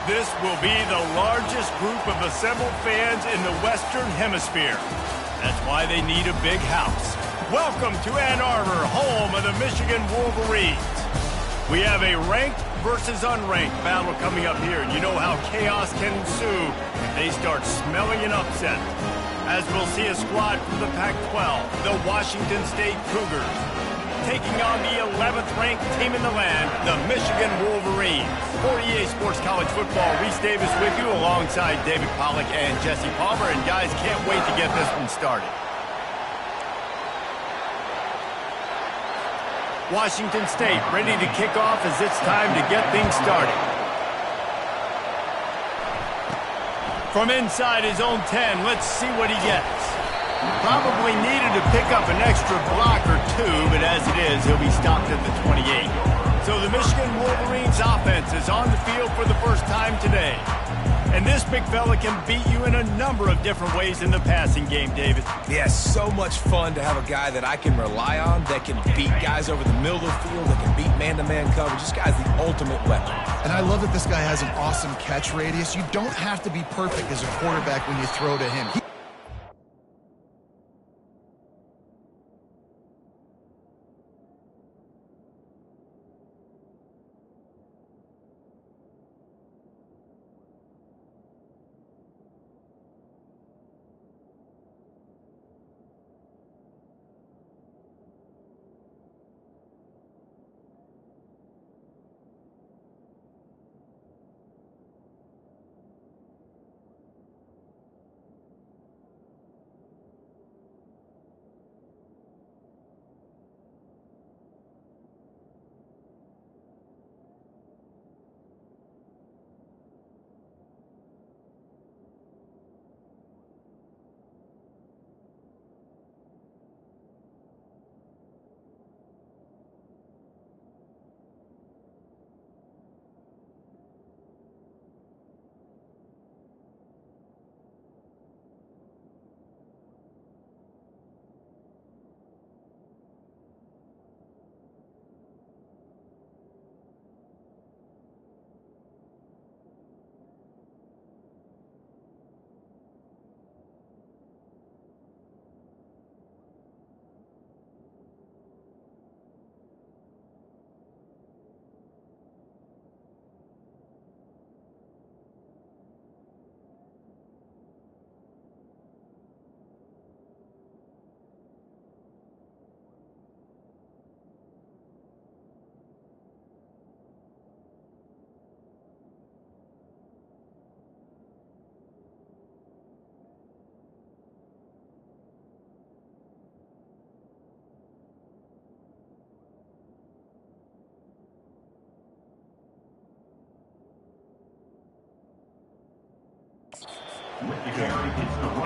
This will be the largest group of assembled fans in the Western Hemisphere. That's why they need a big house. Welcome to Ann Arbor, home of the Michigan Wolverines. We have a ranked versus unranked battle coming up here, and you know how chaos can ensue if they start smelling an upset. As we'll see a squad from the Pac-12, the Washington State Cougars, taking on the 11th ranked team in the land, the Michigan Wolverines. For EA Sports College Football, Reese Davis with you alongside David Pollack and Jesse Palmer, and guys, can't wait to get this one started. Washington State ready to kick off as it's time to get things started. From inside his own 10, let's see what he gets. Probably needed to pick up an extra block or two, but as it is, he'll be stopped at the 28. So the Michigan Wolverines offense is on the field for the first time today. And this big fella can beat you in a number of different ways in the passing game, David. Yeah, so much fun to have a guy that I can rely on, that can beat guys over the middle of the field, that can beat man-to-man coverage. This guy's the ultimate weapon. And I love that this guy has an awesome catch radius. You don't have to be perfect as a quarterback when you throw to him.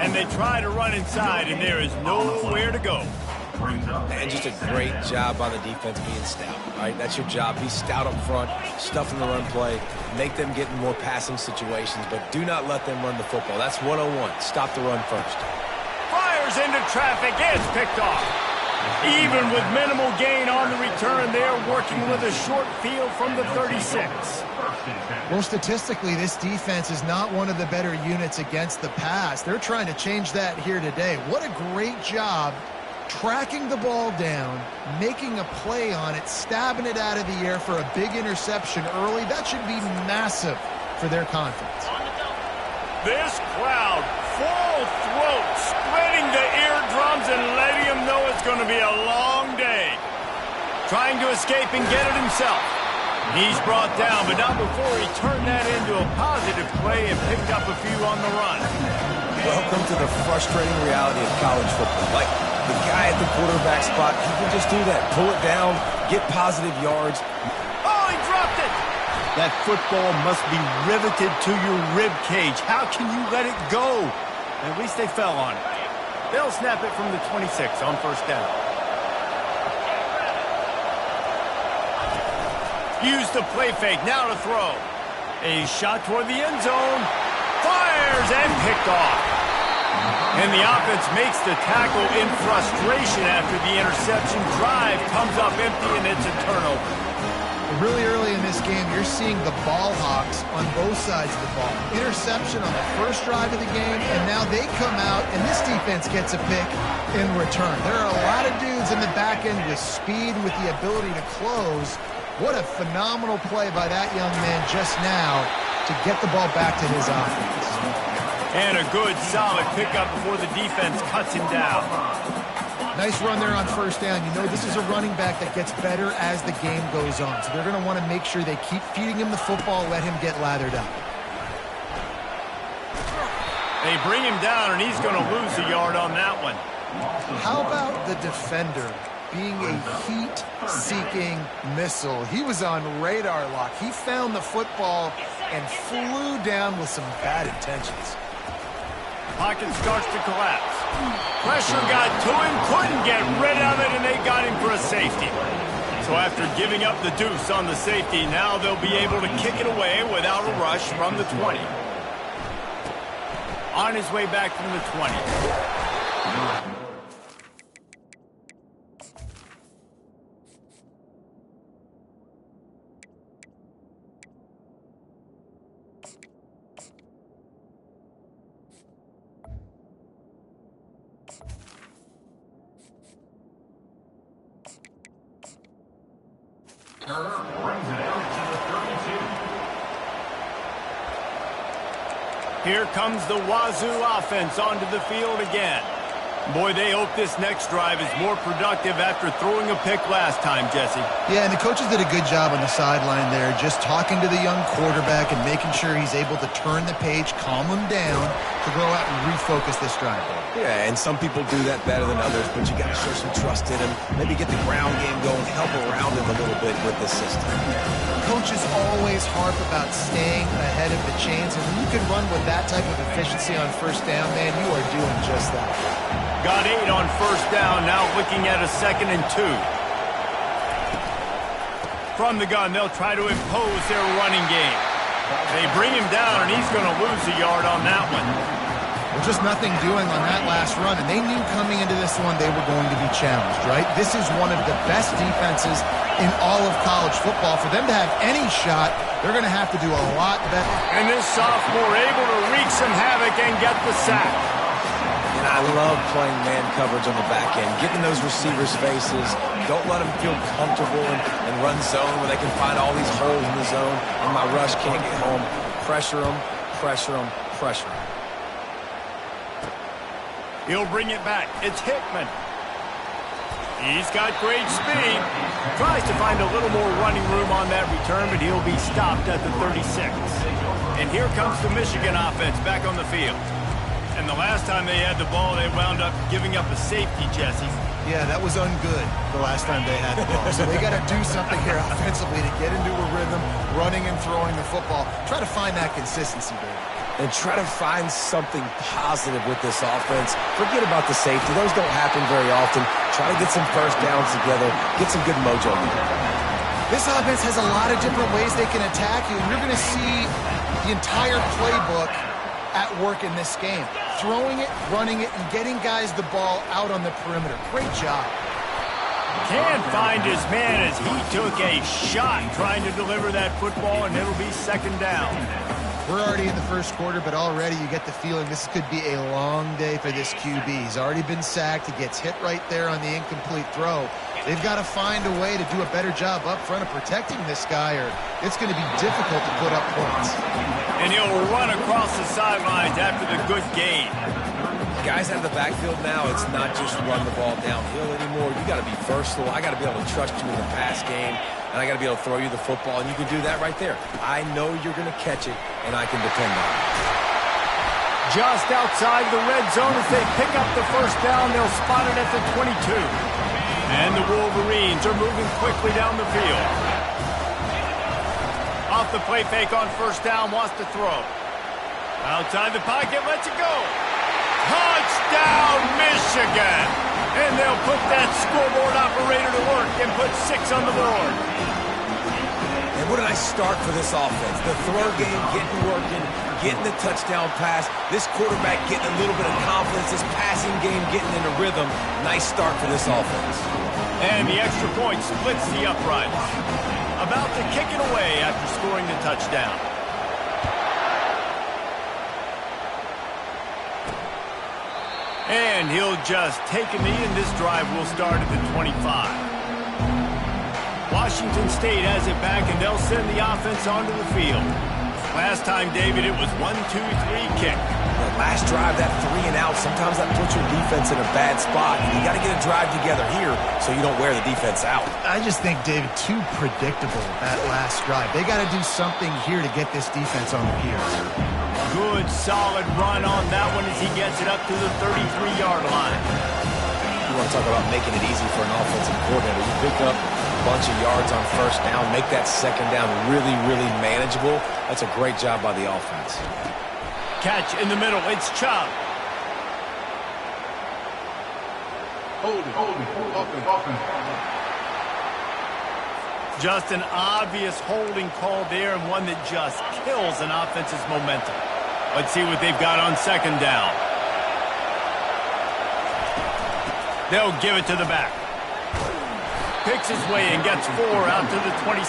And they try to run inside, and there is nowhere to go. And just a great job on the defense being stout, right? That's your job. Be stout up front, stuff in the run play, make them get in more passing situations, but do not let them run the football. That's 101. Stop the run first. Fires into traffic, is picked off. Even with minimal gain on the return, they're working with a short field from the 36. Well, statistically, this defense is not one of the better units against the pass. They're trying to change that here today. What a great job tracking the ball down, making a play on it, stabbing it out of the air for a big interception early. That should be massive for their confidence. This crowd, full throat, spreading the eardrums and letting him know it's going to be a long day. Trying to escape and get it himself. He's brought down, but not before he turned that into a positive play and picked up a few on the run. Welcome to the frustrating reality of college football. Like, the guy at the quarterback spot, he can just do that. Pull it down, get positive yards. Oh, he dropped it! That football must be riveted to your rib cage. How can you let it go? At least they fell on it. They'll snap it from the 26 on first down. Use the play fake, now to throw. A shot toward the end zone. Fires and picked off. And the offense makes the tackle in frustration after the interception. Drive comes up empty and it's a turnover. Really early in this game, you're seeing the ball hawks on both sides of the ball. Interception on the first drive of the game, and now they come out, and this defense gets a pick in return. There are a lot of dudes in the back end with speed, with the ability to close. What a phenomenal play by that young man just now to get the ball back to his offense. And a good, solid pickup before the defense cuts him down. Nice run there on first down. You know this is a running back that gets better as the game goes on. So they're going to want to make sure they keep feeding him the football, let him get lathered up. They bring him down, and he's going to lose a yard on that one. How about the defender being a heat-seeking missile? He was on radar lock. He found the football and flew down with some bad intentions. Pocket starts to collapse. Pressure got to him, couldn't get rid of it, and they got him for a safety. So after giving up the deuce on the safety, now they'll be able to kick it away without a rush from the 20. On his way back from the 20. Here comes the Wazoo offense onto the field again. Boy, they hope this next drive is more productive after throwing a pick last time, Jesse. Yeah, and the coaches did a good job on the sideline there, just talking to the young quarterback and making sure he's able to turn the page, calm him down, to go out and refocus this drive. Yeah, and some people do that better than others, but you got to show some trust in him. Maybe get the ground game going, help around him a little bit with the system. Coaches always harp about staying ahead of the chains, and when you can run with that type of efficiency on first down, man, you are doing just that. Got 8 on first down, now looking at a 2nd and 2. From the gun, they'll try to impose their running game. They bring him down, and he's going to lose a yard on that one. Well, just nothing doing on that last run, and they knew coming into this one they were going to be challenged, right? This is one of the best defenses in all of college football. For them to have any shot, they're going to have to do a lot better. And this sophomore able to wreak some havoc and get the sack. And I love playing man coverage on the back end, getting those receivers' faces. Don't let them feel comfortable and run zone where they can find all these holes in the zone and my rush can't get home. Pressure them, pressure them, pressure them. He'll bring it back. It's Hickman. He's got great speed. Tries to find a little more running room on that return, but he'll be stopped at the 36. And here comes the Michigan offense back on the field. And the last time they had the ball, they wound up giving up a safety, Jesse. Yeah, that was ungood the last time they had the ball. So they got to do something here offensively to get into a rhythm, running and throwing the football. Try to find that consistency, baby. And try to find something positive with this offense. Forget about the safety. Those don't happen very often. Try to get some first downs together. Get some good mojo together. This offense has a lot of different ways they can attack you. And you're going to see the entire playbook at work in this game. Throwing it, running it, and getting guys the ball out on the perimeter. Great job. Can't find his man as he took a shot trying to deliver that football, and it'll be 2nd down. We're already in the first quarter, but already you get the feeling this could be a long day for this QB. He's already been sacked. He gets hit right there on the incomplete throw. They've got to find a way to do a better job up front of protecting this guy, or it's going to be difficult to put up points. And he'll run across the sidelines after the good gain. Guys out of the backfield now, it's not just run the ball downhill anymore. You got to be versatile. I got to be able to trust you in the pass game, and I got to be able to throw you the football, and you can do that right there. I know you're going to catch it, and I can depend on it. Just outside the red zone as they pick up the first down, they'll spot it at the 22. And the Wolverines are moving quickly down the field. Off the play fake on first down, wants to throw. Outside the pocket, lets it go. Touchdown, Michigan! And they'll put that scoreboard operator to work and put 6 on the board. And what a nice start for this offense. The throw game getting working, getting the touchdown pass. This quarterback getting a little bit of confidence. This passing game getting into rhythm. Nice start for this offense. And the extra point splits the upright. about to kick it away after scoring the touchdown. And he'll just take a knee, and this drive will start at the 25. Washington State has it back, and they'll send the offense onto the field. Last time, David, it was 1-2-3 kick. The last drive, that 3 and out, sometimes that puts your defense in a bad spot. You got to get a drive together here so you don't wear the defense out. I just think, David, too predictable, that last drive. They got to do something here to get this defense on the field. Good, solid run on that one as he gets it up to the 33-yard line. You want to talk about making it easy for an offensive coordinator. You pick up a bunch of yards on first down, make that second down really, really manageable. That's a great job by the offense. Catch in the middle. It's Chubb. Holding. Just an obvious holding call there, and one that just kills an offense's momentum. Let's see what they've got on second down. They'll give it to the back. Picks his way and gets 4 out to the 27.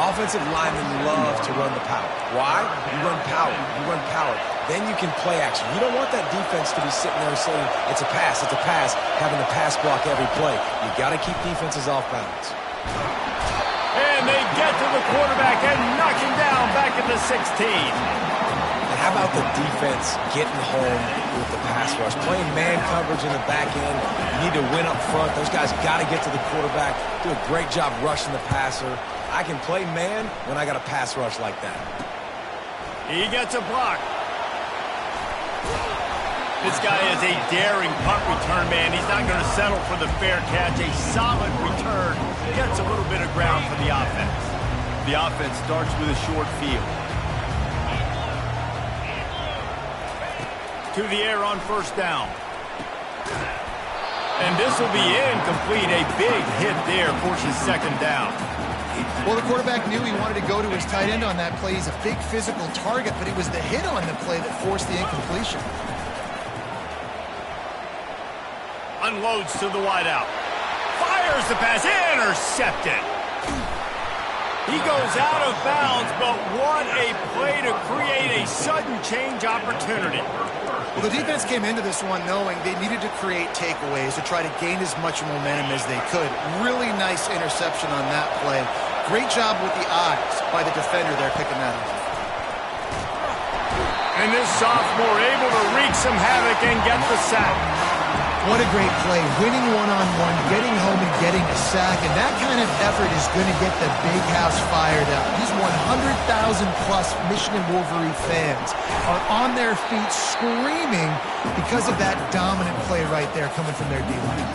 Offensive linemen love to run the power. Why? You run power. Then you can play action. You don't want that defense to be sitting there saying, it's a pass, having to pass block every play. You got to keep defenses off balance. And they get to the quarterback and knock him down back at the 16. And how about the defense getting home with the pass rush? Playing man coverage in the back end. You need to win up front. Those guys got to get to the quarterback. Do a great job rushing the passer. I can play man when I got a pass rush like that. He gets a block. This guy is a daring punt return man. He's not going to settle for the fair catch. A solid return. Gets a little bit of ground for the offense. The offense starts with a short field. To the air on first down. And this will be incomplete. A big hit there forces second down. Well, the quarterback knew he wanted to go to his tight end on that play. He's a big physical target, but it was the hit on the play that forced the incompletion. Unloads to the wideout. Fires the pass. Intercepted. He goes out of bounds, but what a play to create a sudden change opportunity. Well, the defense came into this one knowing they needed to create takeaways to try to gain as much momentum as they could. Really nice interception on that play. Great job with the eyes by the defender there picking that up. And this sophomore able to wreak some havoc and get the sack. What a great play. Winning one-on-one, getting home and getting a sack, and that kind of effort is going to get the big house fired up. These 100,000-plus Michigan Wolverine fans are on their feet screaming because of that dominant play right there coming from their D-line.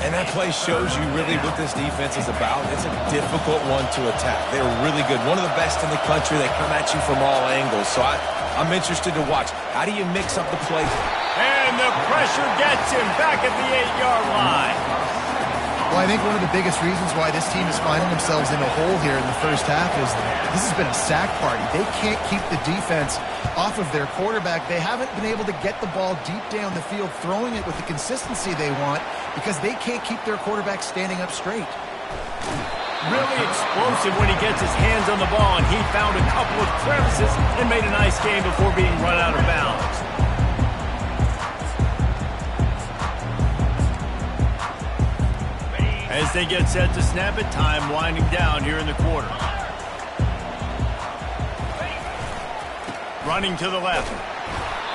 And that play shows you really what this defense is about. It's a difficult one to attack. They're really good. One of the best in the country. They come at you from all angles. So I'm interested to watch. How do you mix up the play? And the pressure gets him back at the 8-yard line. Well, I think one of the biggest reasons why this team is finding themselves in a hole here in the first half is this has been a sack party. They can't keep the defense off of their quarterback. They haven't been able to get the ball deep down the field, throwing it with the consistency they want because they can't keep their quarterback standing up straight. Really explosive when he gets his hands on the ball, and he found a couple of crevices and made a nice game before being run out of bounds. As they get set to snap it, time winding down here in the quarter. Running to the left.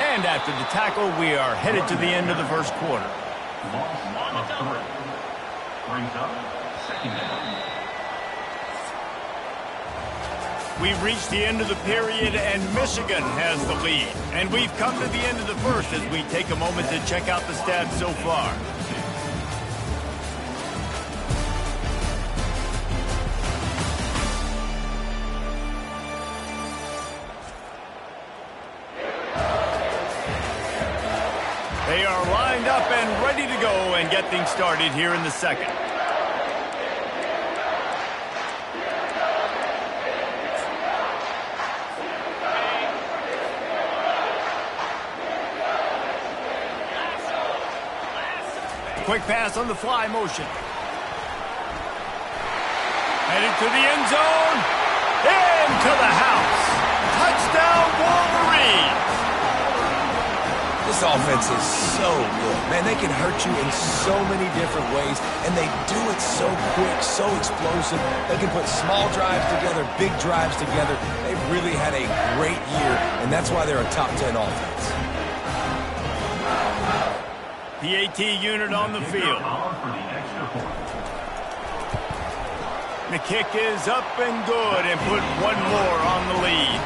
And after the tackle, we are headed to the end of the first quarter. We've reached the end of the period, and Michigan has the lead. And we've come to the end of the first as we take a moment to check out the stats so far. They are lined up and ready to go and get things started here in the second. Quick pass on the fly motion. Headed to the end zone. Into the house. Touchdown, Wolverines. This offense is so good. Man, they can hurt you in so many different ways, and they do it so quick, so explosive. They can put small drives together, big drives together. They've really had a great year, and that's why they're a top 10 offense. PAT unit on the field. The kick is up and good, and put one more on the lead.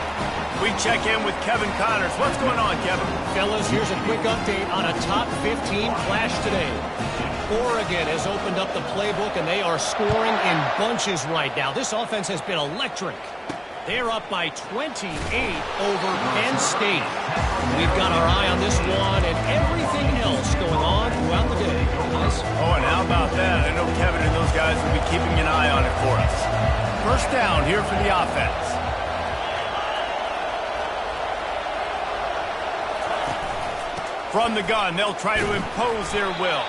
We check in with Kevin Connors. What's going on, Kevin? Fellas, here's a quick update on a top 15 clash today. Oregon has opened up the playbook, and they are scoring in bunches right now. This offense has been electric. They're up by 28 over Penn State. We've got our eye on this one and everything else going on throughout the day. Guys? Oh, and how about that? I know Kevin and those guys will be keeping an eye on it for us. First down here for the offense. From the gun, they'll try to impose their will.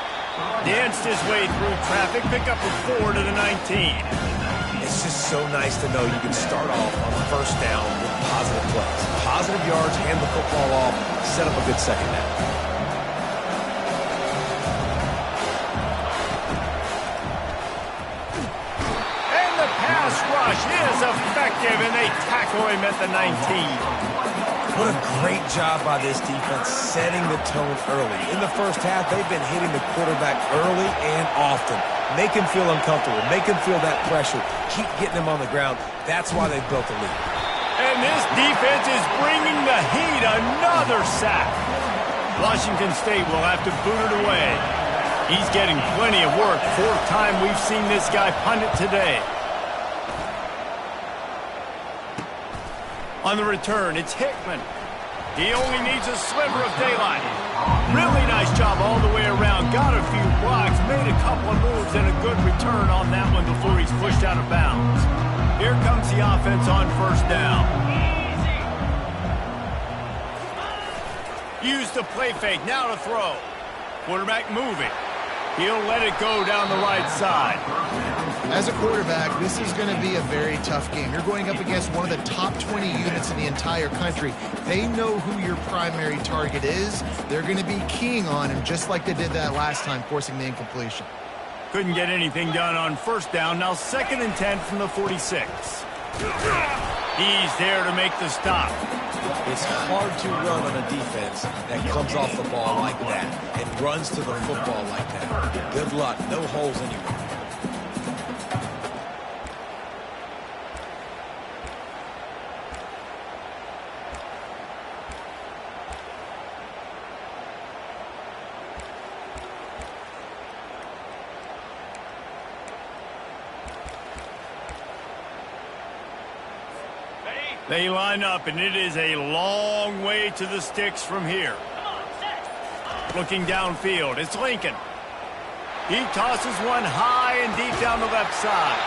Danced his way through traffic, pick up a 4 to the 19. It's just so nice to know you can start off on first down with positive plays. Positive yards, hand the football off, set up a good second down. And the pass rush is effective, and they tackle him at the 19. What a great job by this defense setting the tone early. In the first half, they've been hitting the quarterback early and often. Make him feel uncomfortable. Make him feel that pressure. Keep getting him on the ground. That's why they've built the lead. And this defense is bringing the heat. Another sack. Washington State will have to boot it away. He's getting plenty of work. Fourth time we've seen this guy punt it today. On the return, it's Hickman. He only needs a sliver of daylight. Really nice job all the way around. Got a few blocks, made a couple of moves, and a good return on that one before he's pushed out of bounds. Here comes the offense on first down. Use the play fake, now to throw. Quarterback moving. He'll let it go down the right side. As a quarterback, this is going to be a very tough game. You're going up against one of the top 20 units in the entire country. They know who your primary target is. They're going to be keying on him just like they did that last time, forcing the incompletion. Couldn't get anything done on first down. Now 2nd and 10 from the 46. He's there to make the stop. It's hard to run on a defense that comes off the ball like that and runs to the football like that. Good luck. No holes anywhere. They line up, and it is a long way to the sticks from here. Looking downfield, it's Lincoln. He tosses one high and deep down the left side.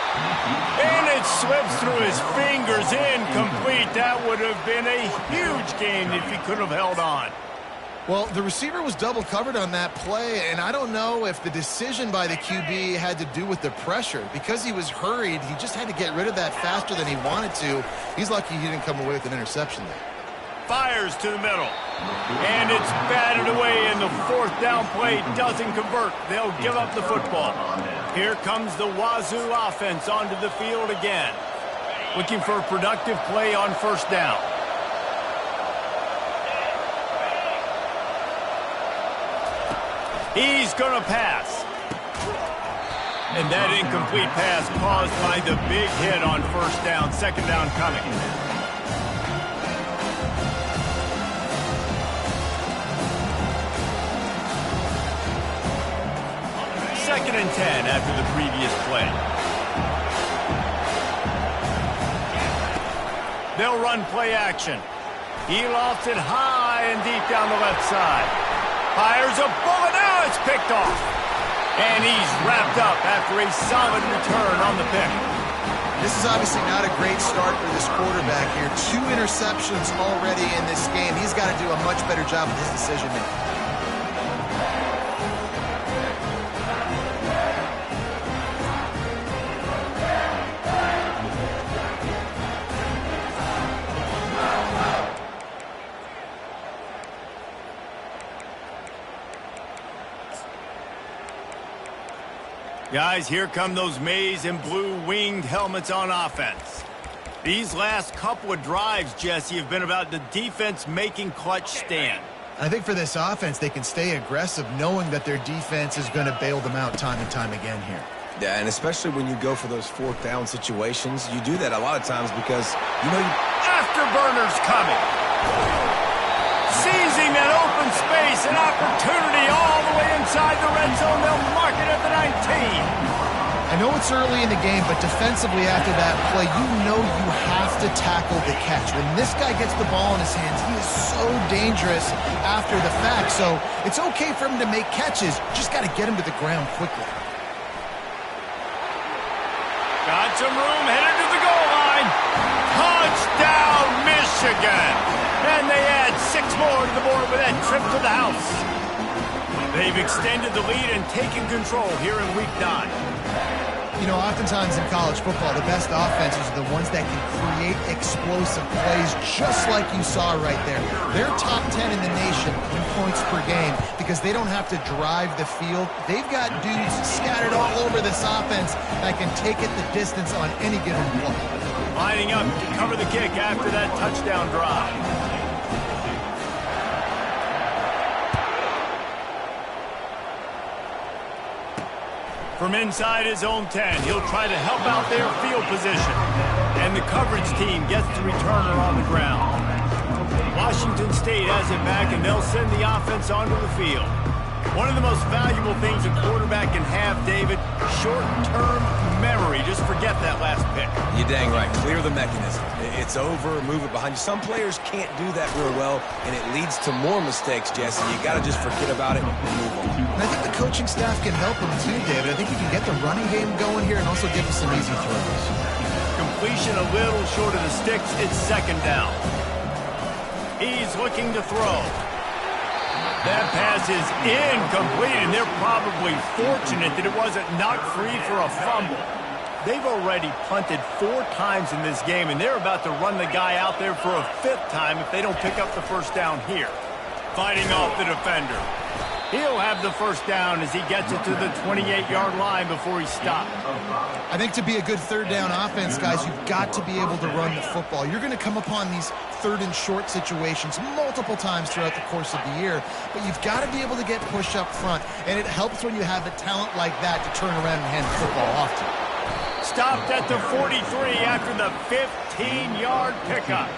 And it slips through his fingers, incomplete. That would have been a huge gain if he could have held on. Well, the receiver was double covered on that play, and I don't know if the decision by the QB had to do with the pressure. Because he was hurried, he just had to get rid of that faster than he wanted to. He's lucky he didn't come away with an interception there. Fires to the middle. And it's batted away, and the 4th down play doesn't convert. They'll give up the football. Here comes the Wazoo offense onto the field again. Looking for a productive play on first down. He's going to pass. And that incomplete pass caused by the big hit on first down. 2nd down coming. Second and 10 after the previous play. They'll run play action. He lofts it high and deep down the left side. Fires a bullet. Now it's picked off. And he's wrapped up after a solid return on the pick. This is obviously not a great start for this quarterback here. 2 interceptions already in this game. He's got to do a much better job with his decision-making. Guys, here come those maize and blue winged helmets on offense. These last couple of drives, Jesse, have been about the defense making clutch stand. I think for this offense, they can stay aggressive knowing that their defense is going to bail them out time and time again here. Yeah, and especially when you go for those fourth down situations, you do that a lot of times because, you know, Afterburners coming. Seizing that open space, an opportunity all the way inside the red zone. They'll mark it at the 19. I know it's early in the game, but defensively after that play, you know you have to tackle the catch. When this guy gets the ball in his hands, he is so dangerous after the fact. So it's okay for him to make catches. Just got to get him to the ground quickly. Got some room, headed to the goal line. Touchdown, Michigan. And they add 6 more to the board with that trip to the house. They've extended the lead and taken control here in Week 9. You know, oftentimes in college football, the best offenses are the ones that can create explosive plays just like you saw right there. They're top 10 in the nation in points per game because they don't have to drive the field. They've got dudes scattered all over this offense that can take it the distance on any given play. Lining up to cover the kick after that touchdown drive. From inside his own 10, he'll try to help out their field position. And the coverage team gets the returner on the ground. Washington State has it back, and they'll send the offense onto the field. One of the most valuable things a quarterback can have, David, short-term memory. Just forget that last pick. You're dang right. Clear the mechanism. It's over, move it behind you. Some players can't do that real well, and it leads to more mistakes, Jesse. You got to just forget about it and move on. And I think the coaching staff can help him too, David. I think you can get the running game going here and also give him some easy throws. Completion a little short of the sticks. It's 2nd down. He's looking to throw. That pass is incomplete, and they're probably fortunate that it wasn't knocked free for a fumble. They've already punted 4 times in this game, and they're about to run the guy out there for a 5th time if they don't pick up the first down here. Fighting off the defender. He'll have the first down as he gets it to the 28-yard line before he stopped. I think to be a good 3rd down offense, guys, you've got to be able to run the football. You're going to come upon these 3rd and short situations multiple times throughout the course of the year, but you've got to be able to get push up front, and it helps when you have a talent like that to turn around and hand the football off to. Stopped at the 43 after the 15-yard pickup.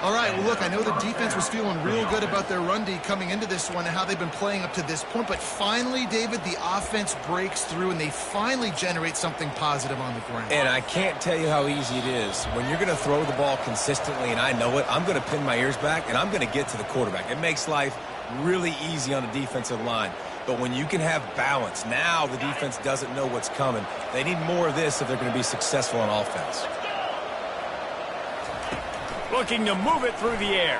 All right, well, look, I know the defense was feeling real good about their run D coming into this one and how they've been playing up to this point, but finally, David, the offense breaks through and they finally generate something positive on the ground. And I can't tell you how easy it is. When you're going to throw the ball consistently, and I know it, I'm going to pin my ears back, and I'm going to get to the quarterback. It makes life really easy on the defensive line. But when you can have balance, now the defense doesn't know what's coming. They need more of this if they're going to be successful on offense. Looking to move it through the air.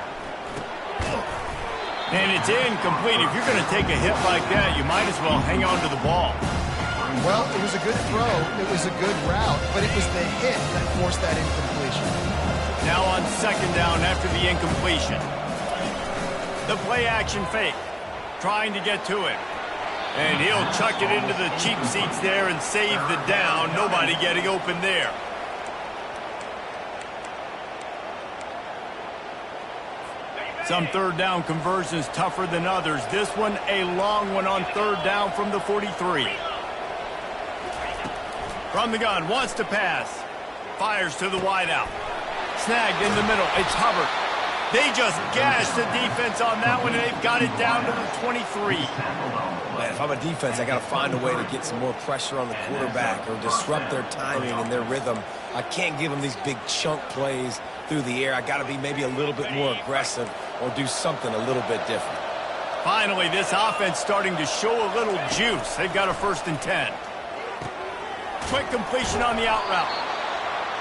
And it's incomplete. If you're going to take a hit like that, you might as well hang on to the ball. Well, it was a good throw. It was a good route, but it was the hit that forced that incompletion. Now on 2nd down after the incompletion. The play action fake. Trying to get to it. And he'll chuck it into the cheap seats there and save the down. Nobody getting open there. Some 3rd down conversions tougher than others. This one a long one on 3rd down from the 43. From the gun, wants to pass. Fires to the wideout. Snagged in the middle. It's Hubbard. They just gashed the defense on that one, and they've got it down to the 23. Man, if I'm a defense, I got to find a way to get some more pressure on the quarterback or disrupt their timing and their rhythm. I can't give them these big chunk plays through the air. I got to be maybe a little bit more aggressive or do something a little bit different. Finally, this offense starting to show a little juice. They've got a 1st and 10. Quick completion on the out route.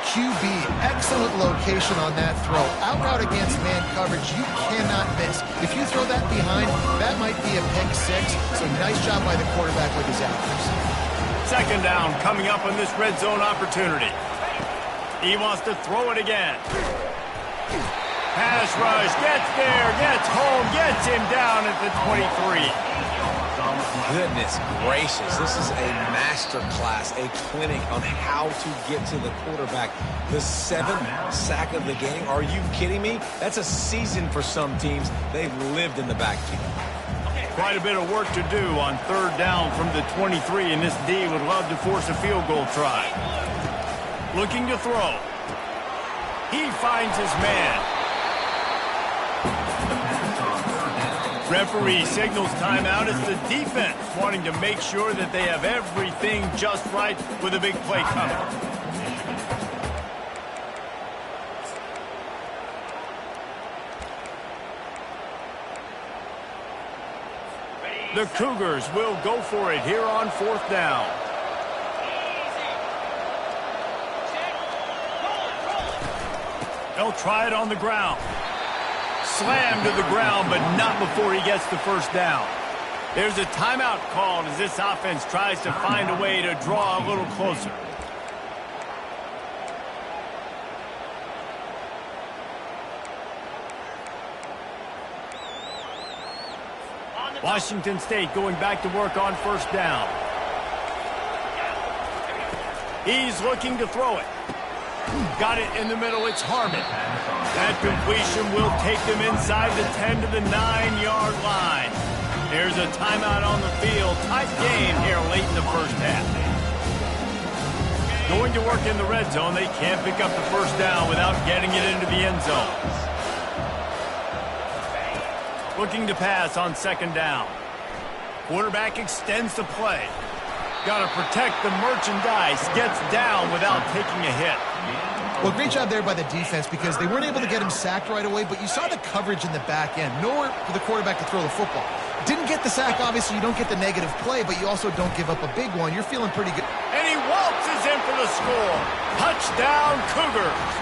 QB, excellent location on that throw. Out route against man coverage, you cannot miss. If you throw that behind, that might be a pick 6. So nice job by the quarterback with his accuracy. 2nd down coming up on this red zone opportunity. He wants to throw it again. Pass rush, gets there, gets home, gets him down at the 23. Goodness gracious, this is a master class, a clinic on how to get to the quarterback. The 7th sack of the game, are you kidding me? That's a season for some teams. They've lived in the backfield. Quite a bit of work to do on 3rd down from the 23, and this D would love to force a field goal try. Looking to throw. He finds his man. Referee signals timeout as the defense wanting to make sure that they have everything just right with a big play coming. The Cougars will go for it here on 4th down. They'll try it on the ground. Slammed to the ground, but not before he gets the 1st down. There's a timeout called as this offense tries to find a way to draw a little closer. Washington State going back to work on 1st down. He's looking to throw it. Got it in the middle. It's Harmon. That completion will take them inside the 10 to the 9-yard line. There's a timeout on the field. Tight game here late in the 1st half. Going to work in the red zone. They can't pick up the 1st down without getting it into the end zone. Looking to pass on 2nd down. Quarterback extends the play. Got to protect the merchandise. Gets down without taking a hit. Well, great job there by the defense because they weren't able to get him sacked right away, but you saw the coverage in the back end. Nowhere for the quarterback to throw the football. Didn't get the sack, obviously. You don't get the negative play, but you also don't give up a big one. You're feeling pretty good. And he waltzes in for the score. Touchdown, Cougars.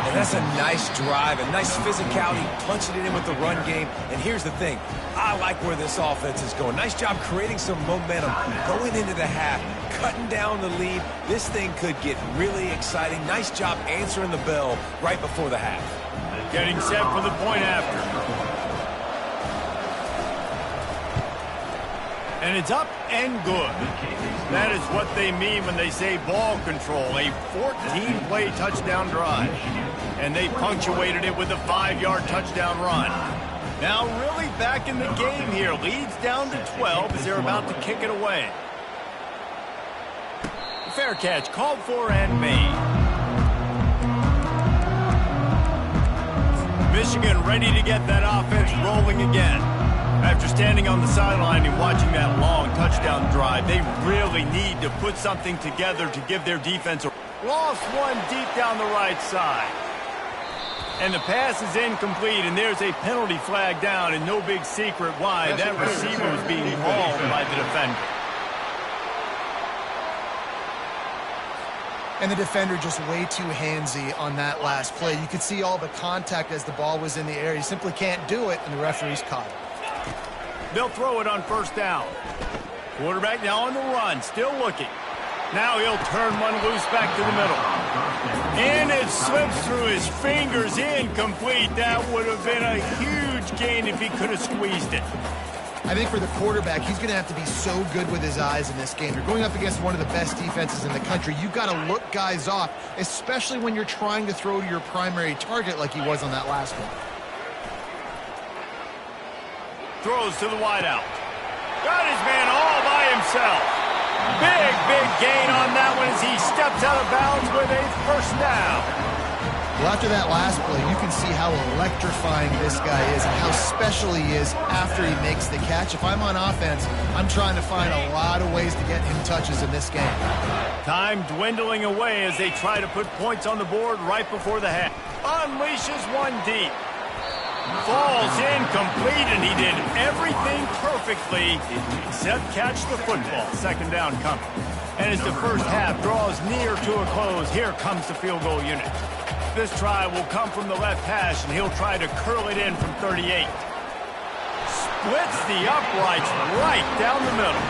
And that's a nice drive, a nice physicality, punching it in with the run game. And here's the thing. I like where this offense is going. Nice job creating some momentum, going into the half, cutting down the lead. This thing could get really exciting. Nice job answering the bell right before the half. Getting set for the point after. And it's up and good. That is what they mean when they say ball control. A 14-play touchdown drive. And they punctuated it with a 5-yard touchdown run. Now really back in the game here. Leads down to 12 as they're about to kick it away. Fair catch called for and made. Michigan ready to get that offense rolling again. After standing on the sideline and watching that long touchdown drive, they really need to put something together to give their defense a... Lost one deep down the right side. And the pass is incomplete, and there's a penalty flag down, and no big secret why that receiver was being mauled by the defender. And the defender just way too handsy on that last play. You could see all the contact as the ball was in the air. He simply can't do it, and the referee's caught it. They'll throw it on 1st down. Quarterback now on the run, still looking. Now he'll turn one loose back to the middle. And it slips through his fingers, incomplete. That would have been a huge gain if he could have squeezed it. I think for the quarterback, he's going to have to be so good with his eyes in this game. You're going up against one of the best defenses in the country. You've got to look guys off, especially when you're trying to throw to your primary target like he was on that last one. Throws to the wideout. Got his man all by himself. Big gain on that one as he steps out of bounds with a 1st down. Well, after that last play, you can see how electrifying this guy is and how special he is after he makes the catch. If I'm on offense, I'm trying to find a lot of ways to get him touches in this game. Time dwindling away as they try to put points on the board right before the half. Unleashes one deep. Falls incomplete, and he did everything perfectly except catch the football. 2nd down coming. And as the 1st half draws near to a close, here comes the field goal unit. This try will come from the left hash, and he'll try to curl it in from 38. Splits the uprights right down the middle.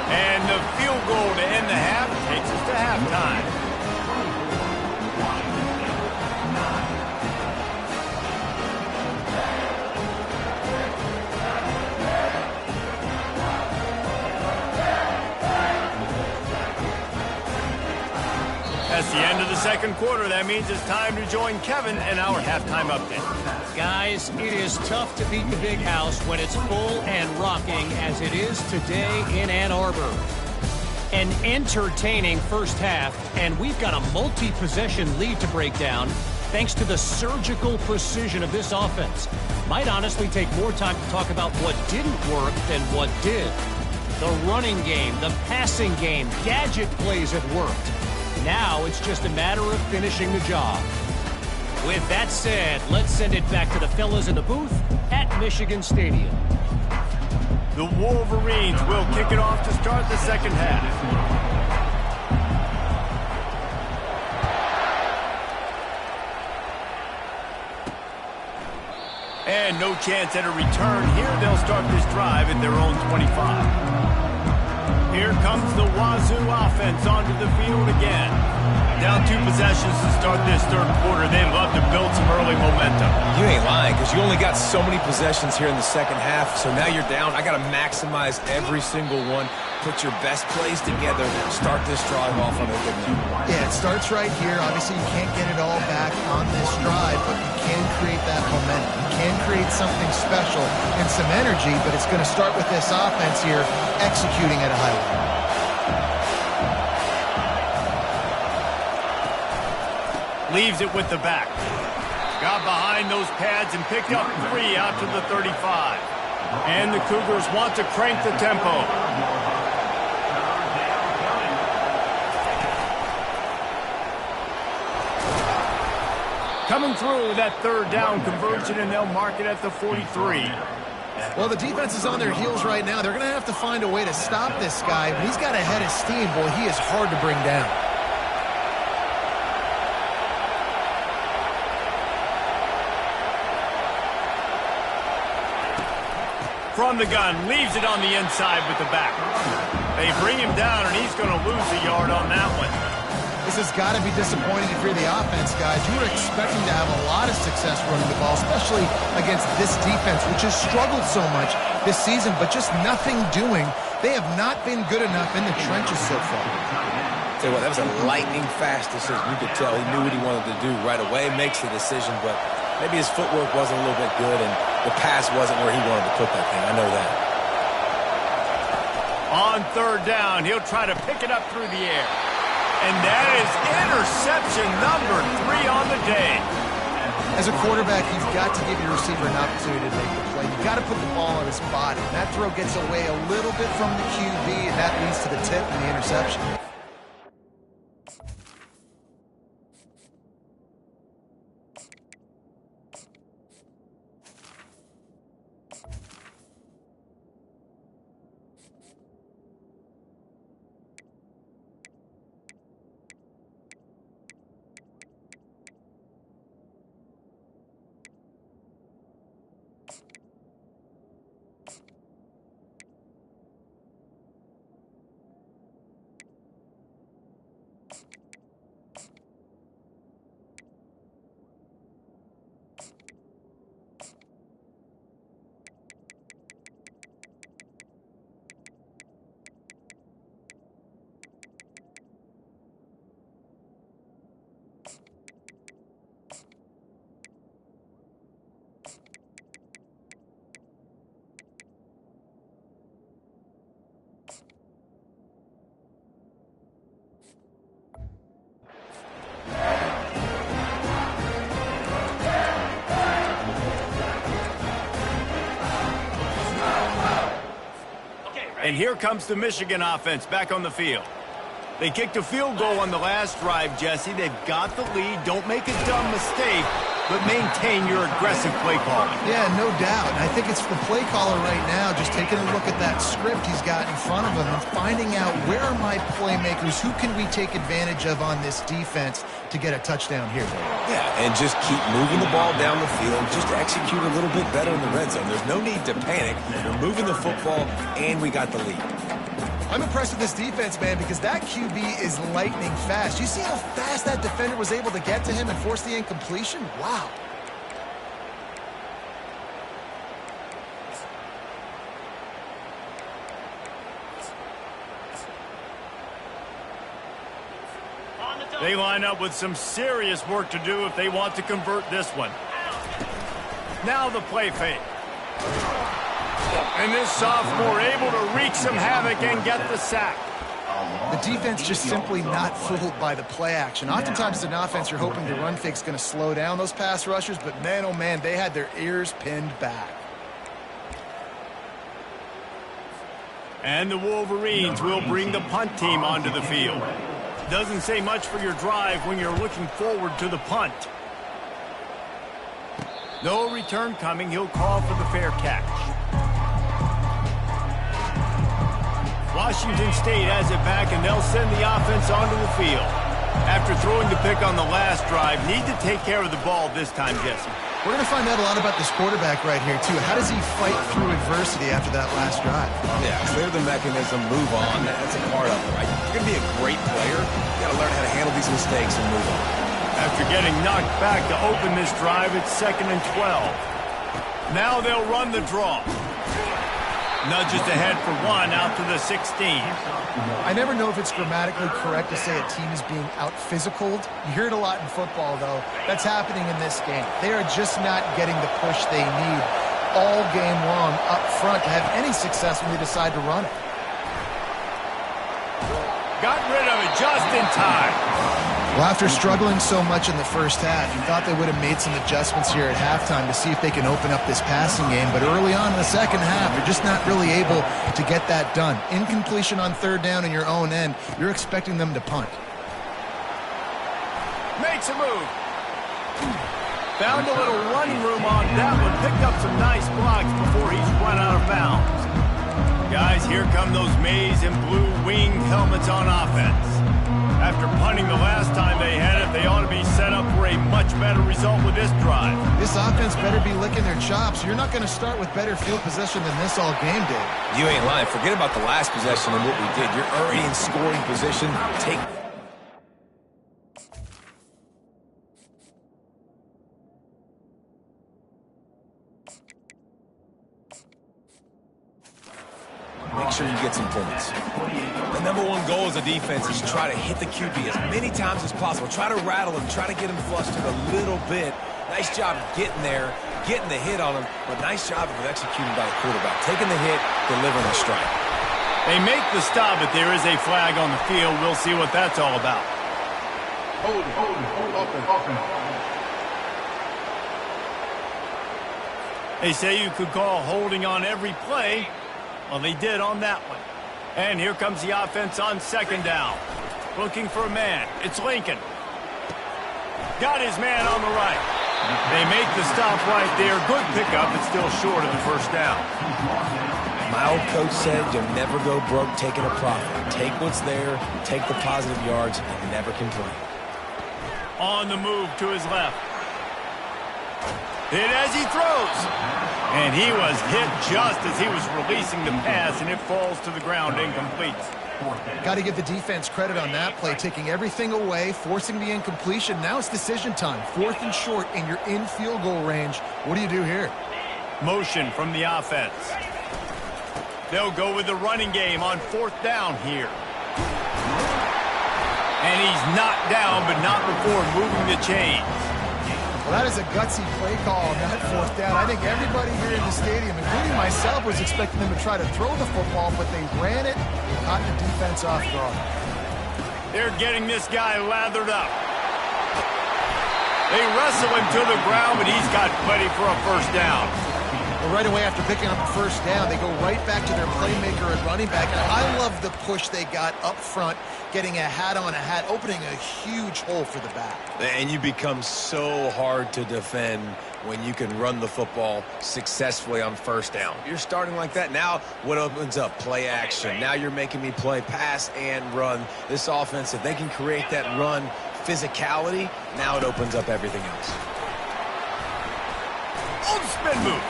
And the field goal to end the half takes us to halftime. That's the end of the second quarter. That means it's time to join Kevin in our halftime update. Guys, it is tough to beat the Big House when it's full and rocking as it is today in Ann Arbor. An entertaining first half, and we've got a multi-possession lead to break down thanks to the surgical precision of this offense. Might honestly take more time to talk about what didn't work than what did. The running game, the passing game, gadget plays have worked. Now it's just a matter of finishing the job. With that said, let's send it back to the fellas in the booth at Michigan Stadium. The Wolverines will kick it off to start the second half. And no chance at a return here. They'll start this drive at their own 25. Here comes the Wazoo offense onto the field again. Down 2 possessions to start this third quarter. They'd love to build some early momentum. You ain't lying, because you only got so many possessions here in the second half, so now you're down. I got to maximize every single one. Put your best plays together. Start this drive off on a good note. Yeah, it starts right here. Obviously, you can't get it all back on this drive, but you can create that momentum. You can create something special and some energy, but it's going to start with this offense here executing at a high level. Leaves it with the back. Got behind those pads and picked up 3 out to the 35. And the Cougars want to crank the tempo. Coming through that third down conversion, and they'll mark it at the 43. Well, the defense is on their heels right now. They're going to have to find a way to stop this guy, but he's got a head of steam. Boy, he is hard to bring down. From the gun, leaves it on the inside with the back. They bring him down, and he's going to lose a yard on that one. This has got to be disappointing if you're the offense, guys. You were expecting to have a lot of success running the ball, especially against this defense, which has struggled so much this season, but just nothing doing. They have not been good enough in the trenches so far. Tell you what, that was a lightning-fast decision. You could tell he knew what he wanted to do right away, makes the decision, but maybe his footwork wasn't a little bit good, and the pass wasn't where he wanted to put that thing. I know that. On third down, he'll try to pick it up through the air. And that is interception number 3 on the day. As a quarterback, you've got to give your receiver an opportunity to make the play. You've got to put the ball on his body. That throw gets away a little bit from the QB, and that leads to the tip and the interception. And here comes the Michigan offense back on the field. They kicked a field goal on the last drive, Jesse. They've got the lead. Don't make a dumb mistake, but maintain your aggressive play calling. Yeah, no doubt. And I think it's the play caller right now just taking a look at that script he's got in front of him and finding out where are my playmakers, who can we take advantage of on this defense to get a touchdown here. Yeah, and just keep moving the ball down the field, just to execute a little bit better in the red zone. There's no need to panic. We're moving the football, and we got the lead. I'm impressed with this defense, man, because that QB is lightning fast. You see how fast that defender was able to get to him and force the incompletion? Wow. On They line up with some serious work to do if they want to convert this one. Now the play fake. And this sophomore able to wreak some havoc and get the sack. The defense just simply not fooled by the play action. Oftentimes as an offense, you're hoping the run fake's going to slow down those pass rushers, but man, oh man, they had their ears pinned back. And the Wolverines will bring the punt team onto the field. Doesn't say much for your drive when you're looking forward to the punt. No return coming. He'll call for the fair catch. Washington State has it back, and they'll send the offense onto the field. After throwing the pick on the last drive, need to take care of the ball this time, Jesse. We're going to find out a lot about this quarterback right here, too. How does he fight through adversity after that last drive? Yeah, clear the mechanism, move on. That's a part of it, right? You're going to be a great player. You got to learn how to handle these mistakes and move on. After getting knocked back to open this drive, it's 2nd and 12. Now they'll run the draw. Nudges ahead for one out to the 16. I never know if it's grammatically correct to say a team is being out-physicaled. You hear it a lot in football, though. That's happening in this game. They are just not getting the push they need all game long up front to have any success when they decide to run it. Got rid of it just in time. Well, after struggling so much in the first half, you thought they would have made some adjustments here at halftime to see if they can open up this passing game. But early on in the second half, they're just not really able to get that done. Incompletion on third down in your own end, you're expecting them to punt. Makes a move. Found a little running room on that one. Picked up some nice blocks before he's run out of bounds. Guys, here come those maize and blue winged helmets on offense. After punting the last time they had it, they ought to be set up for a much better result with this drive. This offense better be licking their chops. You're not going to start with better field possession than this all game did. You ain't lying. Forget about the last possession and what we did. You're already in scoring position. Take... Make sure you get some points. The number one goal as a defense is try to hit the QB as many times as possible. Try to rattle him, try to get him flustered a little bit. Nice job getting there, getting the hit on him, but nice job of executing by the quarterback. Taking the hit, delivering the strike. They make the stop, but there is a flag on the field. We'll see what that's all about. Hold, open. They say you could call holding on every play. Well, they did on that one. And here comes the offense on 2nd down. Looking for a man. It's Lincoln. Got his man on the right. They make the stop right there. Good pickup, but still short of the first down. My old coach said you'll never go broke taking a profit. Take what's there, take the positive yards, and never complain. On the move to his left. Hit as he throws. And he was hit just as he was releasing the pass, and it falls to the ground incomplete. Got to give the defense credit on that play, taking everything away, forcing the incompletion. Now it's decision time. 4th and short, and you're in field goal range. What do you do here? Motion from the offense. They'll go with the running game on 4th down here. And he's knocked down, but not before moving the chains. Well, that is a gutsy play call on that 4th down. I think everybody here in the stadium, including myself, was expecting them to try to throw the football, but they ran it and caught the defense off guard. They're getting this guy lathered up. They wrestle him to the ground, but he's got plenty for a first down. Well, right away after picking up the first down, they go right back to their playmaker at running back. And I love the push they got up front, getting a hat on a hat, opening a huge hole for the back. And you become so hard to defend when you can run the football successfully on first down. You're starting like that. Now what opens up? Play action. Now you're making me play pass and run. This offense, if they can create that run physicality, now it opens up everything else. Oh, spin move.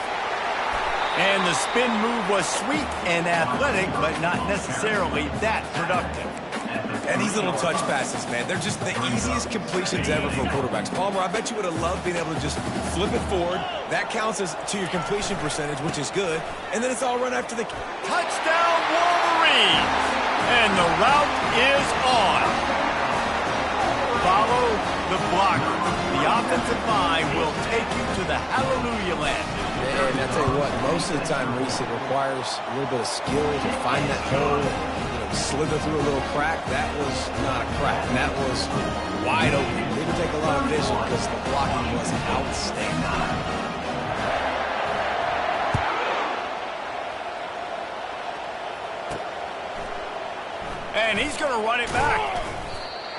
And the spin move was sweet and athletic, but not necessarily that productive. And these little touch passes, man, they're just the easiest completions ever for quarterbacks. Palmer, I bet you would have loved being able to just flip it forward. That counts as to your completion percentage, which is good. And then it's all run after the... Touchdown, Wolverines! And the route is on. the offensive line will take you to the hallelujah land. And I tell you what, most of the time, Reese, it requires a little bit of skill to find that hole, slither through a little crack. That was not a crack. That was wide open. It didn't take a lot of vision because the blocking was outstanding. And he's going to run it back.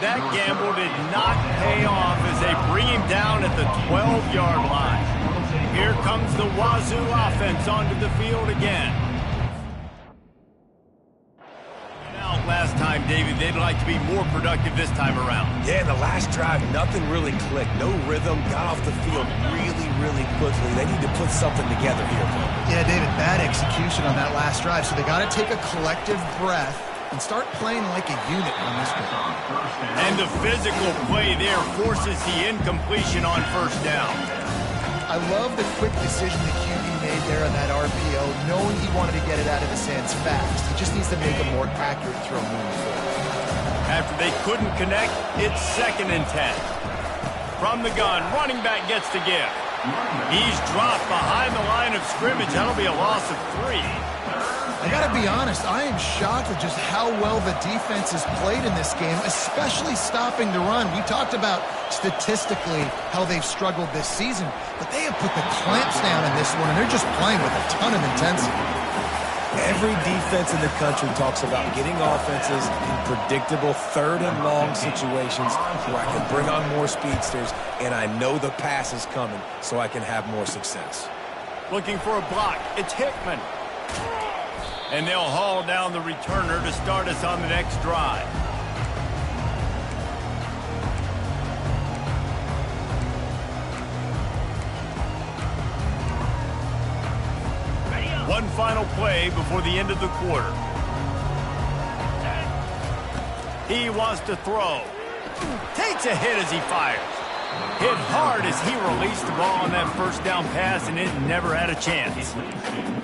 That gamble did not pay off as they bring him down at the 12-yard line. Here comes the Wazoo offense onto the field again. Now, last time, David, they'd like to be more productive this time around. Yeah, in the last drive, nothing really clicked. No rhythm, got off the field really, really quickly. They need to put something together here. Yeah, David, bad execution on that last drive, so they got to take a collective breath and start playing like a unit on this one. And the physical play there forces the incompletion on first down. I love the quick decision the QB made there on that RPO, knowing he wanted to get it out of his hands fast. He just needs to make a more accurate throw moving forward. After they couldn't connect, it's 2nd and 10. From the gun, running back gets to give. He's dropped behind the line of scrimmage. That'll be a loss of 3. I got to be honest, I am shocked at just how well the defense has played in this game, especially stopping the run. We talked about statistically how they've struggled this season, but they have put the clamps down in this one, and they're just playing with a ton of intensity. Every defense in the country talks about getting offenses in predictable 3rd and long situations where I can bring on more speedsters, and I know the pass is coming, so I can have more success. Looking for a block. It's Hickman. And they'll haul down the returner to start us on the next drive. One final play before the end of the quarter. He wants to throw. Takes a hit as he fires. Hit hard as he released the ball on that first down pass, and it never had a chance.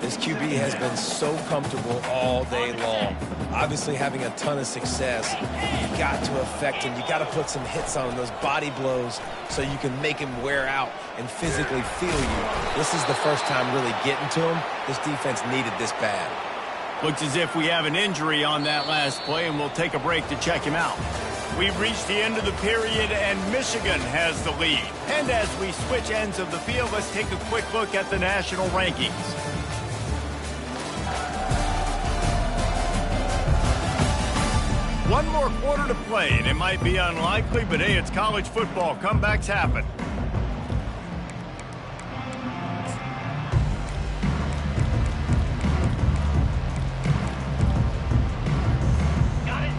This QB has been so comfortable all day long. Obviously having a ton of success. You got to affect him. You got to put some hits on him, those body blows, so you can make him wear out and physically feel you. This is the first time really getting to him. This defense needed this bad. Looks as if we have an injury on that last play, and we'll take a break to check him out. We've reached the end of the period, and Michigan has the lead. And as we switch ends of the field, let's take a quick look at the national rankings. One more quarter to play, and it might be unlikely, but hey, it's college football. Comebacks happen.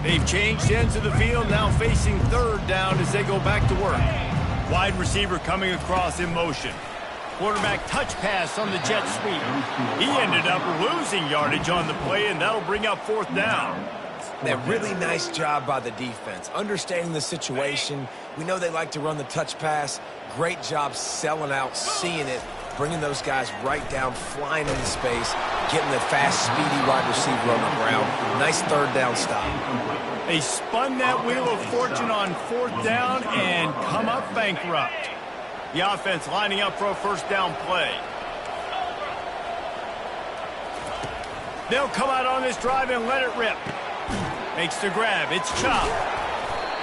They've changed ends of the field, now facing 3rd down as they go back to work. Wide receiver coming across in motion. Quarterback touch pass on the jet sweep. He ended up losing yardage on the play, and that'll bring up 4th down. That really nice job by the defense, understanding the situation. We know they like to run the touch pass. Great job selling out, seeing it, bringing those guys right down, flying into space, getting the fast, speedy wide receiver on the ground. Nice 3rd down stop. They spun that wheel of fortune on 4th down and come up bankrupt. The offense lining up for a 1st down play. They'll come out on this drive and let it rip. Makes the grab. It's Chop.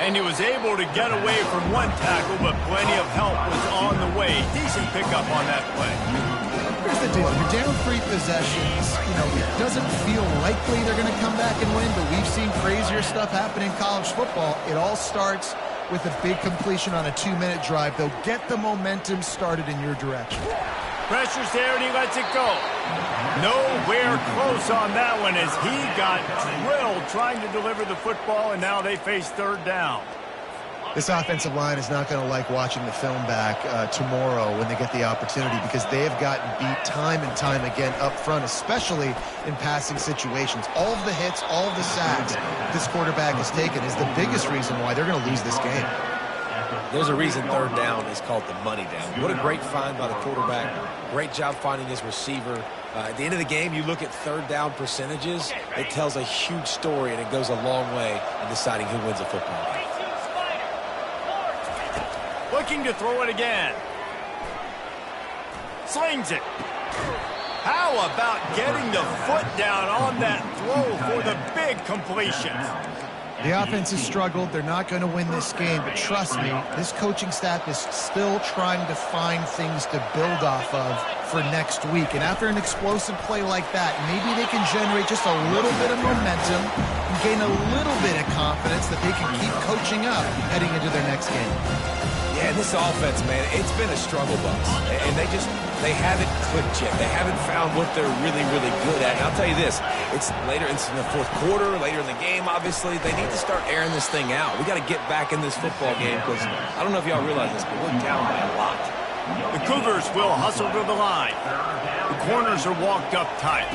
And he was able to get away from one tackle, but plenty of help was on the way. Decent pickup on that play. Here's the deal. You're down 3 possessions. You know, it doesn't feel likely they're going to come back and win, but we've seen crazier stuff happen in college football. It all starts with a big completion on a 2-minute drive. They'll get the momentum started in your direction. Pressure's there, and he lets it go. Nowhere close on that one as he got drilled trying to deliver the football, and now they face 3rd down. This offensive line is not going to like watching the film back tomorrow when they get the opportunity, because they have gotten beat time and time again up front, especially in passing situations. All of the hits, all of the sacks this quarterback has taken is the biggest reason why they're going to lose this game. There's a reason 3rd down is called the money down. What a great find by the quarterback. Great job finding his receiver. At the end of the game, you look at 3rd down percentages. It tells a huge story, and it goes a long way in deciding who wins a football game. Looking to throw it again. Slings it. How about getting the foot down on that throw for the big completion? The offense has struggled. They're not going to win this game, but trust me, this coaching staff is still trying to find things to build off of for next week. And after an explosive play like that, maybe they can generate just a little bit of momentum and gain a little bit of confidence that they can keep coaching up heading into their next game. Yeah, and this offense, man, it's been a struggle bus. And they haven't clicked yet. They haven't found what they're really, really good at. And I'll tell you this, it's in the fourth quarter, later in the game, obviously. They need to start airing this thing out. We got to get back in this football game because I don't know if y'all realize this, but we're down by a lot. The Cougars will hustle to the line. The corners are walked up tight.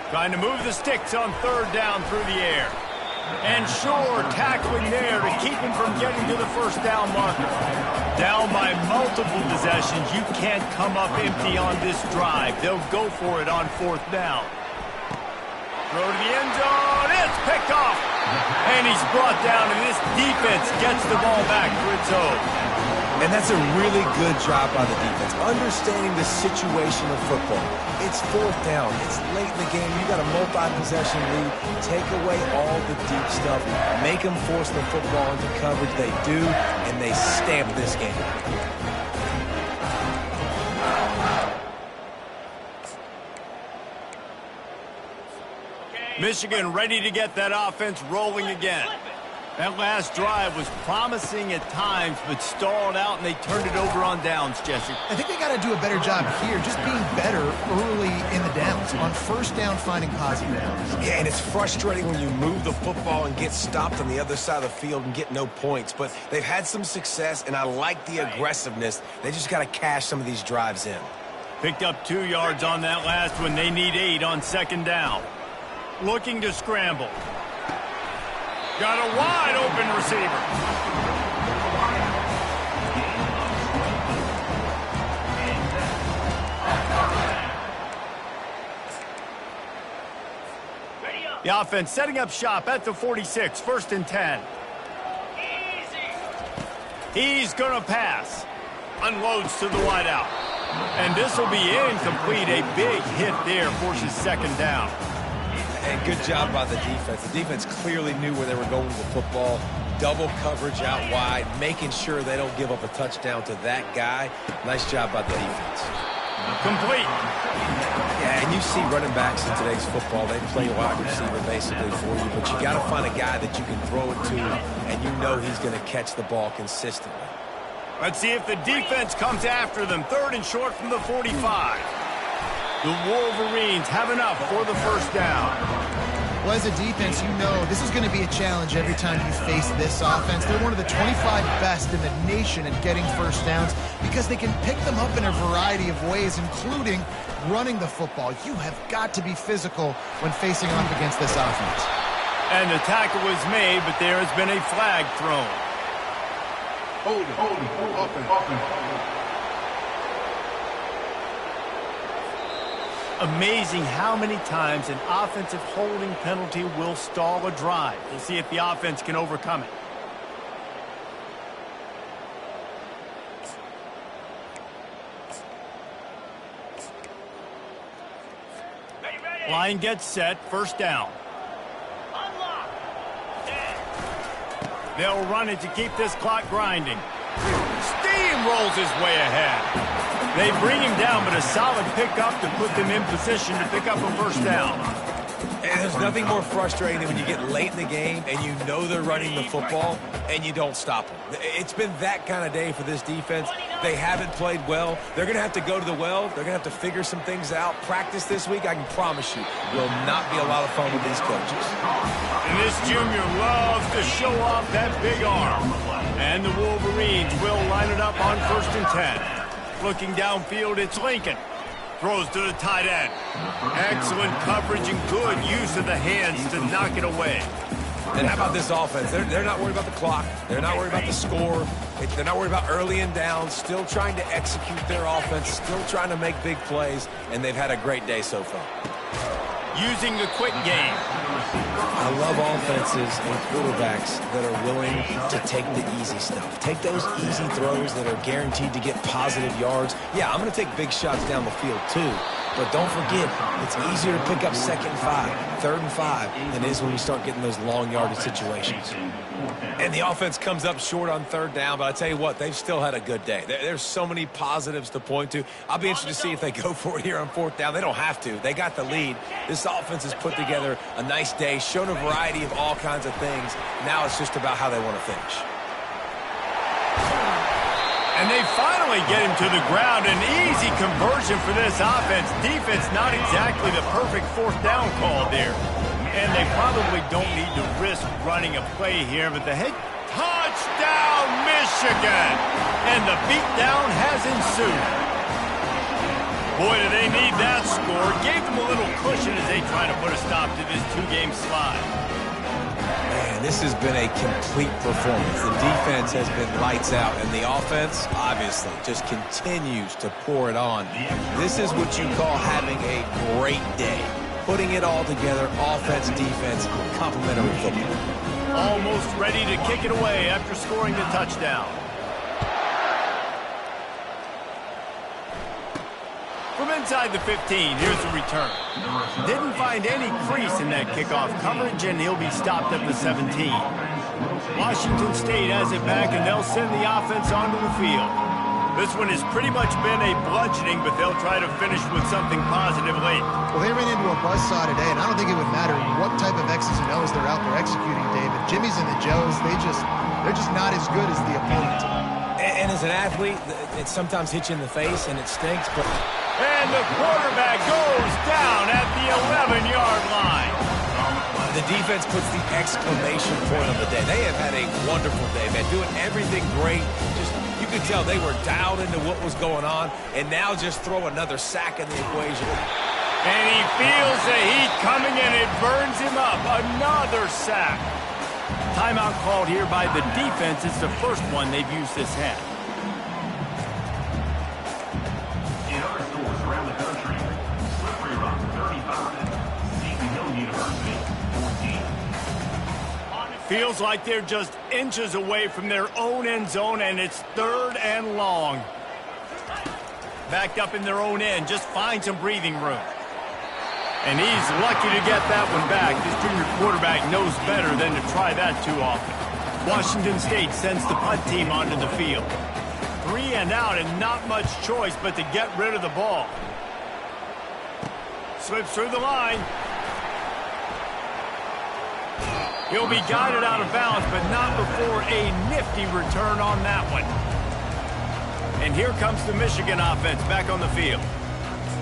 Trying to move the sticks on third down through the air. And Shore tackling there to keep him from getting to the first down marker. Down by multiple possessions, you can't come up empty on this drive. They'll go for it on fourth down. Throw to the end zone. It's picked off. And he's brought down, and this defense gets the ball back for its own. And that's a really good job by the defense, understanding the situation of football. It's fourth down. It's late in the game. You got a multi-possession lead. Take away all the deep stuff. Make them force the football into coverage. They do, and they stamp this game. Michigan ready to get that offense rolling again. That last drive was promising at times, but stalled out, and they turned it over on downs, Jesse. I think they got to do a better job here, just being better early in the downs. On first down, finding positive downs. Yeah, and it's frustrating when you move the football and get stopped on the other side of the field and get no points. But they've had some success, and I like the aggressiveness. They just got to cash some of these drives in. Picked up 2 yards on that last one. They need 8 on second down. Looking to scramble. Got a wide open receiver. The offense setting up shop at the 46, 1st and 10. He's going to pass. Unloads to the wideout. And this will be incomplete. A big hit there forces second down. And good job by the defense. The defense clearly knew where they were going with the football. Double coverage out wide, making sure they don't give up a touchdown to that guy. Nice job by the defense. Complete. Yeah, and you see running backs in today's football, they play wide receiver basically for you, but you got to find a guy that you can throw it to, and you know he's going to catch the ball consistently. Let's see if the defense comes after them. 3rd and short from the 45. The Wolverines have enough for the first down. Well, as a defense, you know this is going to be a challenge every time you face this offense. They're one of the 25 best in the nation at getting first downs because they can pick them up in a variety of ways, including running the football. You have got to be physical when facing off against this offense. And the tackle was made, but there has been a flag thrown. Hold it, offense. Amazing how many times an offensive holding penalty will stall a drive. We'll see if the offense can overcome it. Line gets set, first down. They'll run it to keep this clock grinding. Steamrolls his way ahead. They bring him down, but a solid pickup to put them in position to pick up a first down. And there's nothing more frustrating than when you get late in the game and you know they're running the football and you don't stop them. It's been that kind of day for this defense. They haven't played well. They're going to have to go to the well. They're going to have to figure some things out. Practice this week, I can promise you, will not be a lot of fun with these coaches. And this junior loves to show off that big arm. And the Wolverines will line it up on 1st and 10. Looking downfield, it's Lincoln. Throws to the tight end. Excellent coverage and good use of the hands to knock it away. And how about this offense? They're not worried about the clock. They're not worried about the score. They're not worried about early and down. Still trying to execute their offense. Still trying to make big plays. And they've had a great day so far. Using the quick game. I love offenses and quarterbacks that are willing to take the easy stuff. Take those easy throws that are guaranteed to get positive yards. Yeah, I'm going to take big shots down the field too. But don't forget, it's easier to pick up 2nd and 5, 3rd and 5 than it is when we start getting those long yardage situations. And the offense comes up short on 3rd down, but I tell you what, they've still had a good day. There's so many positives to point to. I'll be interested to see if they go for it here on 4th down. They don't have to. They got the lead. This offense has put together a nice day, shown a variety of all kinds of things. Now it's just about how they want to finish. And they finally get him to the ground. An easy conversion for this offense. Defense not exactly the perfect 4th down call there. And they probably don't need to risk running a play here, but the head touchdown, Michigan! And the beatdown has ensued. Boy, do they need that score. Gave them a little cushion as they try to put a stop to this 2-game slide. Man, this has been a complete performance. The defense has been lights out, and the offense, obviously, just continues to pour it on. This is what you call having a great day. Putting it all together, offense, defense, complementary football. Almost ready to kick it away after scoring the touchdown. From inside the 15, here's the return. Didn't find any crease in that kickoff coverage, and he'll be stopped at the 17. Washington State has it back, and they'll send the offense onto the field. This one has pretty much been a bludgeoning, but they'll try to finish with something positive late. Well, they ran into a buzzsaw today, and I don't think it would matter what type of X's and O's they're out there executing, David. Jimmy's and the Joes, they're just not as good as the opponent. And as an athlete, it sometimes hits you in the face, and it stinks, but... And the quarterback goes down at the 11-yard line. The defense puts the exclamation point on the day. They have had a wonderful day, man, doing everything great. Just, you could tell they were dialed into what was going on, and now just throw another sack in the equation. And he feels the heat coming, and it burns him up. Another sack. Timeout called here by the defense. It's the first one they've used this half. In other stores around the country, Slippery Rock 35, Seton Hill University 14. Feels like they're just inches away from their own end zone, and it's 3rd and long. Backed up in their own end, just find some breathing room. And he's lucky to get that one back. This junior quarterback knows better than to try that too often. Washington State sends the punt team onto the field. 3 and out, and not much choice but to get rid of the ball. Slips through the line. He'll be guided out of bounds, but not before a nifty return on that one. And here comes the Michigan offense back on the field.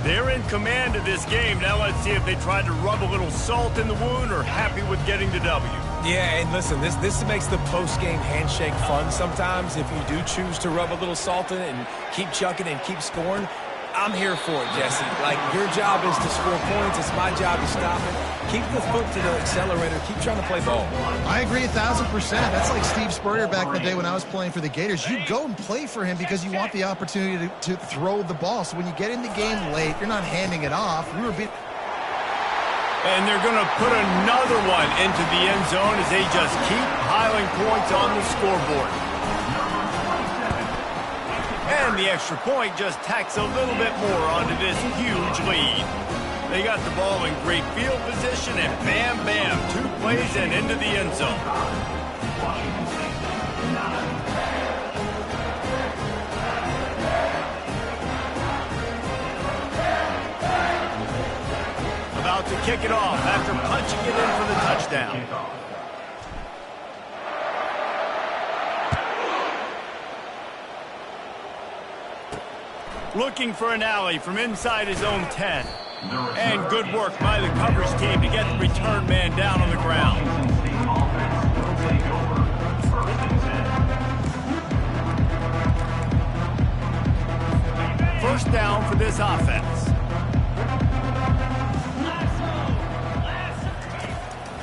They're in command of this game. Now let's see if they try to rub a little salt in the wound or happy with getting the W. Yeah, and listen, this makes the post-game handshake fun sometimes. If you do choose to rub a little salt in it and keep chucking and keep scoring, I'm here for it, Jesse. Like, your job is to score points. It's my job to stop it. Keep the foot to the accelerator. Keep trying to play ball. I agree 1,000%. That's like Steve Spurrier back in the day when I was playing for the Gators. You go and play for him because you want the opportunity to throw the ball. So when you get in the game late, you're not handing it off. We were beat. And they're going to put another one into the end zone as they just keep piling points on the scoreboard. And the extra point just tacks a little bit more onto this huge lead. They got the ball in great field position, and bam, bam, 2 plays and into the end zone. About to kick it off after punching it in for the touchdown. Looking for an alley from inside his own 10. And good work by the coverage team to get the return man down on the ground. First down for this offense.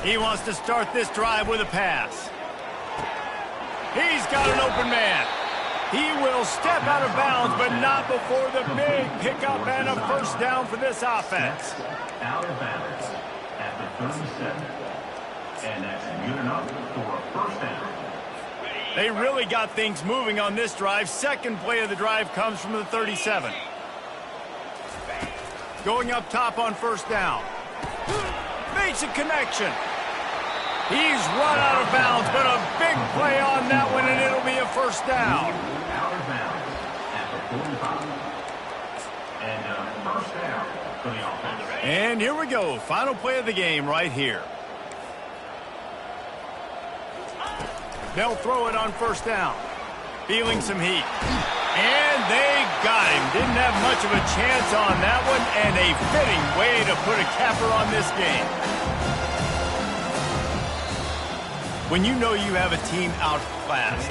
He wants to start this drive with a pass. He's got an open man. He will step out of bounds, but not before the big pickup and a first down for this offense. Out of bounds at the 37. And that's good enough for a first down. They really got things moving on this drive. Second play of the drive comes from the 37. Going up top on first down. Makes a connection. He's run out of bounds, but a big play on that one, and it'll be a first down. Out of bounds at the 45. And first down for the offense. And here we go. Final play of the game right here. They'll throw it on first down. Feeling some heat. And they got him. Didn't have much of a chance on that one, and a fitting way to put a capper on this game. When you know you have a team outclassed,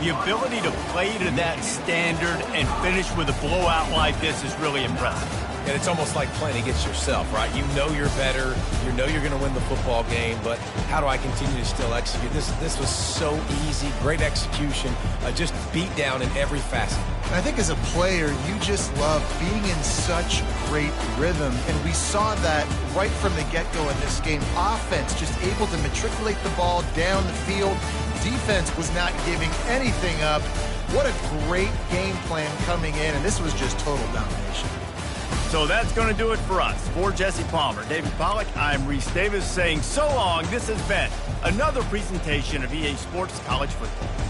the ability to play to that standard and finish with a blowout like this is really impressive. And it's almost like playing against yourself, right? You know you're better. You know you're going to win the football game, but how do I continue to still execute? This was so easy, great execution, just beat down in every facet. I think as a player, you just love being in such great rhythm, and we saw that right from the get-go in this game. Offense just able to matriculate the ball down the field. Defense was not giving anything up. What a great game plan coming in, and this was just total domination. So that's going to do it for us. For Jesse Palmer, David Pollack, I'm Reese Davis saying so long. This has been another presentation of EA Sports College Football.